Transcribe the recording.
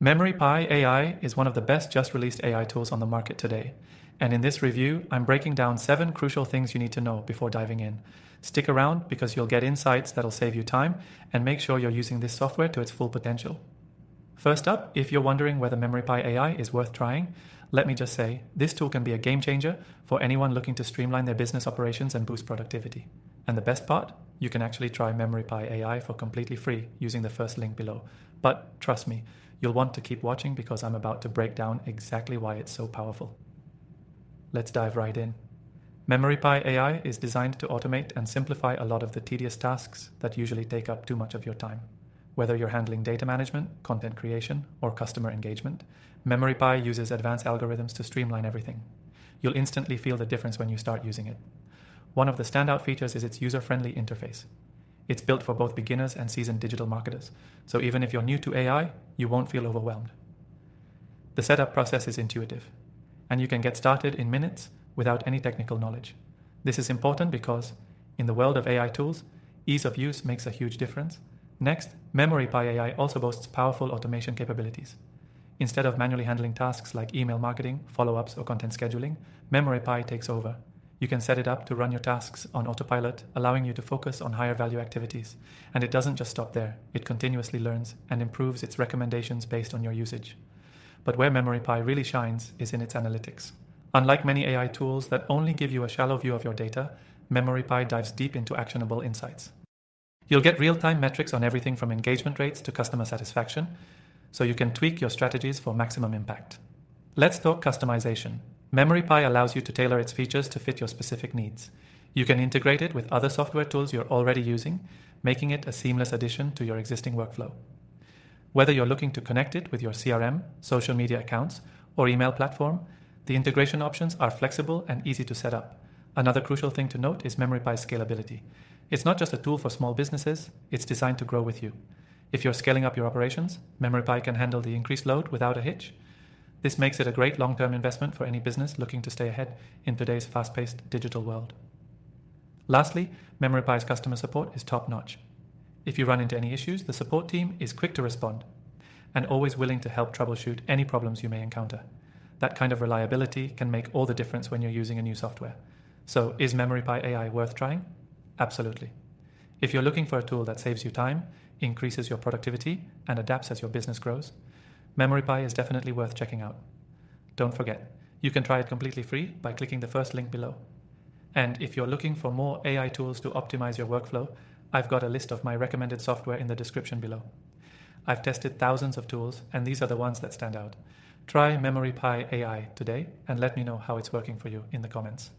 MemoriPy AI is one of the best just released AI tools on the market today. And in this review, I'm breaking down 7 crucial things you need to know before diving in. Stick around because you'll get insights that'll save you time and make sure you're using this software to its full potential. First up, if you're wondering whether MemoriPy AI is worth trying, let me just say, this tool can be a game changer for anyone looking to streamline their business operations and boost productivity. And the best part, you can actually try MemoriPy AI for completely free using the first link below. But trust me, you'll want to keep watching because I'm about to break down exactly why it's so powerful. Let's dive right in. MemoriPy AI is designed to automate and simplify a lot of the tedious tasks that usually take up too much of your time. Whether you're handling data management, content creation, or customer engagement, MemoriPy uses advanced algorithms to streamline everything. You'll instantly feel the difference when you start using it. One of the standout features is its user-friendly interface. It's built for both beginners and seasoned digital marketers, so even if you're new to AI, you won't feel overwhelmed. The setup process is intuitive, and you can get started in minutes without any technical knowledge. This is important because, in the world of AI tools, ease of use makes a huge difference. Next, MemoriPy AI also boasts powerful automation capabilities. Instead of manually handling tasks like email marketing, follow-ups, or content scheduling, MemoriPy takes over. You can set it up to run your tasks on autopilot, allowing you to focus on higher value activities. And it doesn't just stop there. It continuously learns and improves its recommendations based on your usage. But where MemoriPy really shines is in its analytics. Unlike many AI tools that only give you a shallow view of your data, MemoriPy dives deep into actionable insights. You'll get real-time metrics on everything from engagement rates to customer satisfaction, so you can tweak your strategies for maximum impact. Let's talk customization. MemoriPy allows you to tailor its features to fit your specific needs. You can integrate it with other software tools you're already using, making it a seamless addition to your existing workflow. Whether you're looking to connect it with your CRM, social media accounts, or email platform, the integration options are flexible and easy to set up. Another crucial thing to note is MemoriPy's scalability. It's not just a tool for small businesses, it's designed to grow with you. If you're scaling up your operations, MemoriPy can handle the increased load without a hitch. This makes it a great long-term investment for any business looking to stay ahead in today's fast-paced digital world. Lastly, MemoriPy's customer support is top-notch. If you run into any issues, the support team is quick to respond and always willing to help troubleshoot any problems you may encounter. That kind of reliability can make all the difference when you're using a new software. So, is MemoriPy AI worth trying? Absolutely. If you're looking for a tool that saves you time, increases your productivity, and adapts as your business grows, MemoriPy is definitely worth checking out. Don't forget, you can try it completely free by clicking the first link below. And if you're looking for more AI tools to optimize your workflow, I've got a list of my recommended software in the description below. I've tested thousands of tools, and these are the ones that stand out. Try MemoriPy AI today and let me know how it's working for you in the comments.